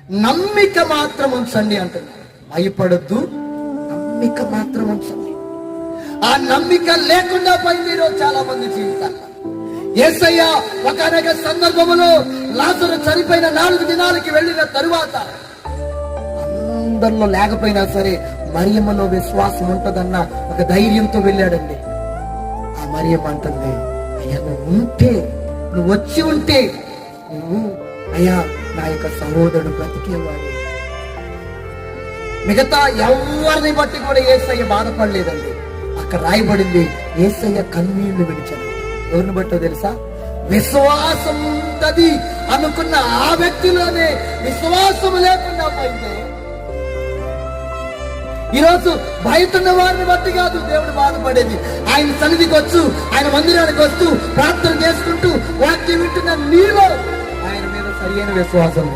నమ్మిక మాత్రం ఉంచండి అంటున్నాడు. భయపడొద్దు, నమ్మిక మాత్రం ఉంచండి. ఆ నమ్మిక లేకుండా పోయింది ఈరోజు చాలా మంది జీవితాలు. యేసయ్య ఒకానొక సందర్భములో లాజరు చనిపోయిన 4 దినాలకి వెళ్ళిన తరువాత అందరిలో లేకపోయినా సరే మరియమ్మలో విశ్వాసం ఉంటదన్న ఒక ధైర్యంతో వెళ్ళాడండి. ఆ మరియమ్మ అంటుంది, అయ్యా నువ్వు వచ్చి ఉంటే అయ్యా నా యొక్క సహోదరుడు బ్రతికేవాడు. మిగతా ఎవరిని బట్టి కూడా యేసయ్య బాధపడలేదండి. అక్కడ రాయబడింది, యేసయ్య కన్నీళ్లు విడిచాడు. ఎవరిని బట్టో తెలుసా? విశ్వాసం ఉంటది అనుకున్న ఆ వ్యక్తిలోనే విశ్వాసం లేకుండా పోయింది. ఈరోజు బయటున్న వారిని బట్టి కాదు దేవుడు బాధపడేది. ఆయన సన్నిధికి వచ్చు, ఆయన మందిరానికి వస్తూ ప్రార్థన చేసుకుంటూ వాక్యం వింటున్న నీలో ఆయన మీద సరియైన విశ్వాసం